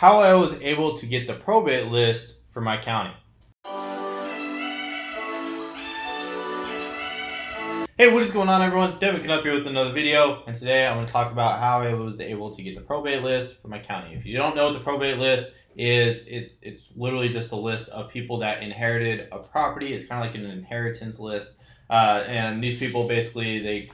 how I was able to get the probate list for my county. Hey, what is going on, everyone? Devin up here with another video, and today I'm going to talk about how I was able to get the probate list for my county. If you don't know what the probate list is, it's literally just a list of people that inherited a property. It's kind of like an inheritance list, and these people basically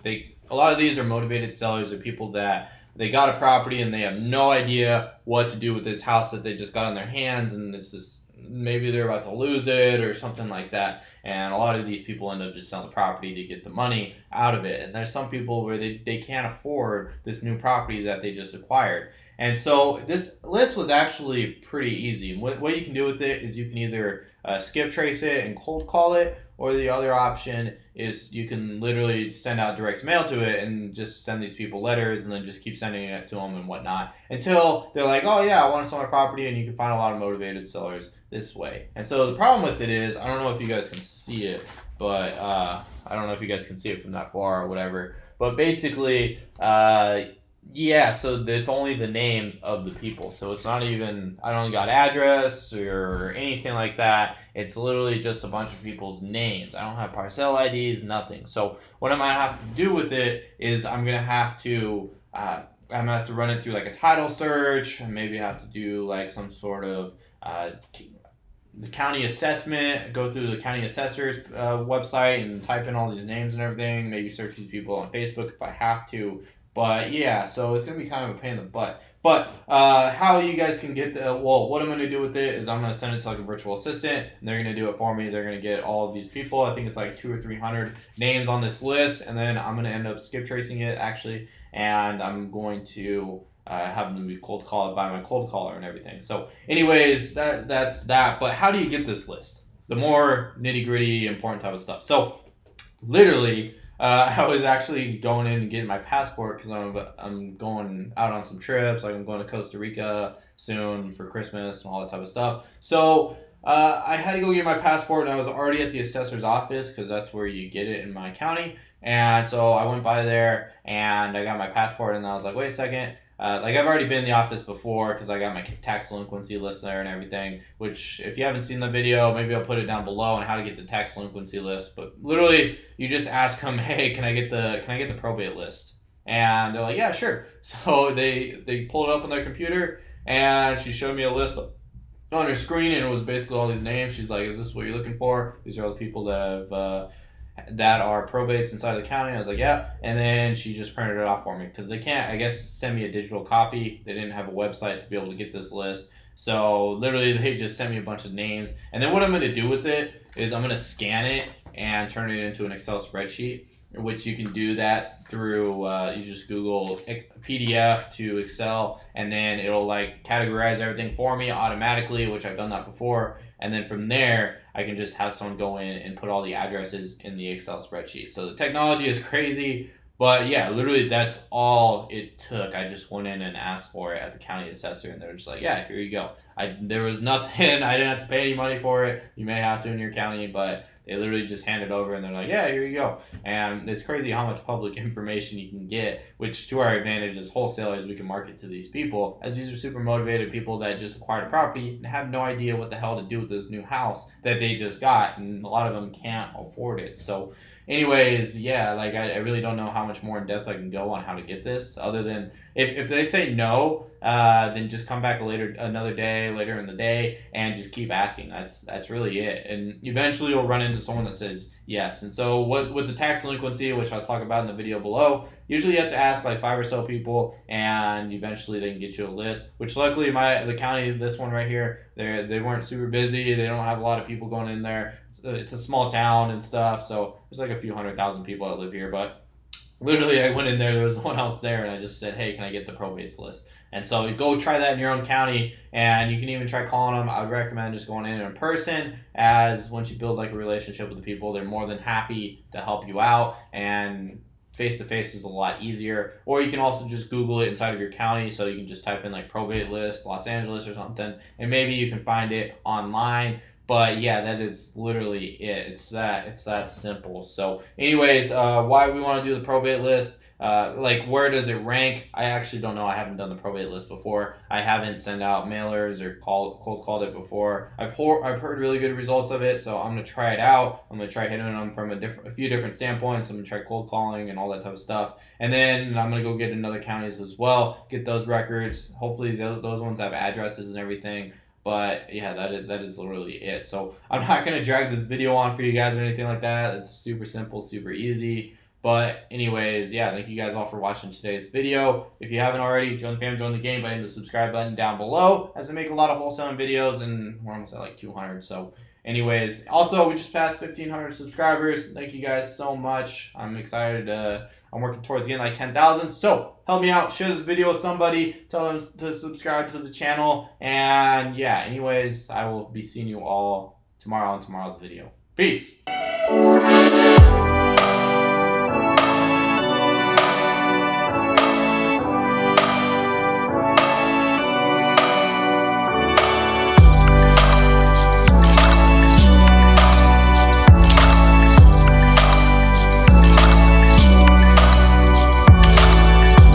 a lot of these are motivated sellers. Are people that they got a property and they have no idea what to do with this house that they just got in their hands, and it's just maybe they're about to lose it or something like that. And a lot of these people end up just selling the property to get the money out of it. And there's some people where they can't afford this new property that they just acquired. And so this list was actually pretty easy. And what you can do with it is you can either skip trace it and cold call it, or the other option is you can literally send out direct mail to it and just send these people letters and then just keep sending it to them and whatnot until they're like, oh yeah, I want to sell my property. And you can find a lot of motivated sellers this way. And so the problem with it is, I don't know if you guys can see it, but I don't know if you guys can see it from that far or whatever, but basically, yeah, so it's only the names of the people. So it's not even, I don't got address or anything like that. It's literally just a bunch of people's names. I don't have parcel IDs, nothing. So what I might have to do with it is I'm going to have to run it through like a title search, and maybe have to do like some sort of the county assessment, go through the county assessor's website and type in all these names and everything, maybe search these people on Facebook if I have to. But yeah, so it's going to be kind of a pain in the butt. But how you guys can get what I'm going to do with it is I'm going to send it to like a virtual assistant, and they're going to do it for me. They're going to get all of these people. I think it's like 200 or 300 names on this list, and then I'm going to end up skip tracing it actually, and I'm going to have them be cold called by my cold caller and everything. So anyways, that's that. But how do you get this list? The more nitty gritty important type of stuff. So literally, I was actually going in and getting my passport because I'm going out on some trips. Like I'm going to Costa Rica soon for Christmas and all that type of stuff. So I had to go get my passport, and I was already at the assessor's office because that's where you get it in my county. And so I went by there and I got my passport, and I was like, wait a second. Like I've already been in the office before because I got my tax delinquency list there and everything, which if you haven't seen the video, maybe I'll put it down below on how to get the tax delinquency list. But literally you just ask them, hey, can I get the probate list? And they're like, yeah, sure. So they pulled it up on their computer, and she showed me a list on her screen, and it was basically all these names. She's like, is this what you're looking for? These are all the people that have that are probates inside the county. I was like, yeah. And then she just printed it off for me because they can't, I guess, send me a digital copy. They didn't have a website to be able to get this list. So literally they just sent me a bunch of names. And then what I'm going to do with it is I'm going to scan it and turn it into an Excel spreadsheet, which you can do that through, you just Google PDF to Excel, and then it'll like categorize everything for me automatically, which I've done that before. And then from there, I can just have someone go in and put all the addresses in the Excel spreadsheet. So the technology is crazy, but yeah, literally that's all it took. I just went in and asked for it at the county assessor, and they're just like, yeah, here you go. There was nothing, I didn't have to pay any money for it. You may have to in your county, but they literally just hand it over, and they're like, yeah, here you go. And it's crazy how much public information you can get, which to our advantage as wholesalers, we can market to these people, as these are super motivated people that just acquired a property and have no idea what the hell to do with this new house that they just got, and a lot of them can't afford it. So anyways, yeah, like I really don't know how much more in depth I can go on how to get this, other than if they say no, then just come back later in the day and just keep asking. That's really it. And eventually you'll run into someone that says yes. And so with the tax delinquency, which I'll talk about in the video below, usually you have to ask like 5 or so people, and eventually they can get you a list, which luckily the county, this one right here, they weren't super busy. They don't have a lot of people going in there. It's a small town and stuff, so there's like a few 100,000 people that live here, but literally I went in there was no one else there, and I just said, hey, can I get the probates list? And so go try that in your own county, and you can even try calling them. I would recommend just going in person, as once you build like a relationship with the people, they're more than happy to help you out, and face-to-face is a lot easier. Or you can also just Google it inside of your county, so you can just type in like probate list Los Angeles or something, and maybe you can find it online. But yeah, that is literally it. It's that simple. So anyways, why we want to do the probate list, like where does it rank? I actually don't know. I haven't done the probate list before. I haven't sent out mailers or cold called it before. I've heard really good results of it, so I'm gonna try it out. I'm gonna try hitting them from a few different standpoints. I'm gonna try cold calling and all that type of stuff, and then I'm gonna go get in other counties as well, get those records. Hopefully those ones have addresses and everything. But yeah, that is literally it. So I'm not gonna drag this video on for you guys or anything like that. It's super simple, super easy. But anyways, yeah, thank you guys all for watching today's video. If you haven't already, join the fam, join the game by hitting the subscribe button down below, as I make a lot of wholesaling videos, and we're almost at like 200. So anyways, also we just passed 1,500 subscribers. Thank you guys so much. I'm excited. I'm working towards getting like 10,000. So help me out. Share this video with somebody. Tell them to subscribe to the channel. And yeah, anyways, I will be seeing you all tomorrow on tomorrow's video. Peace.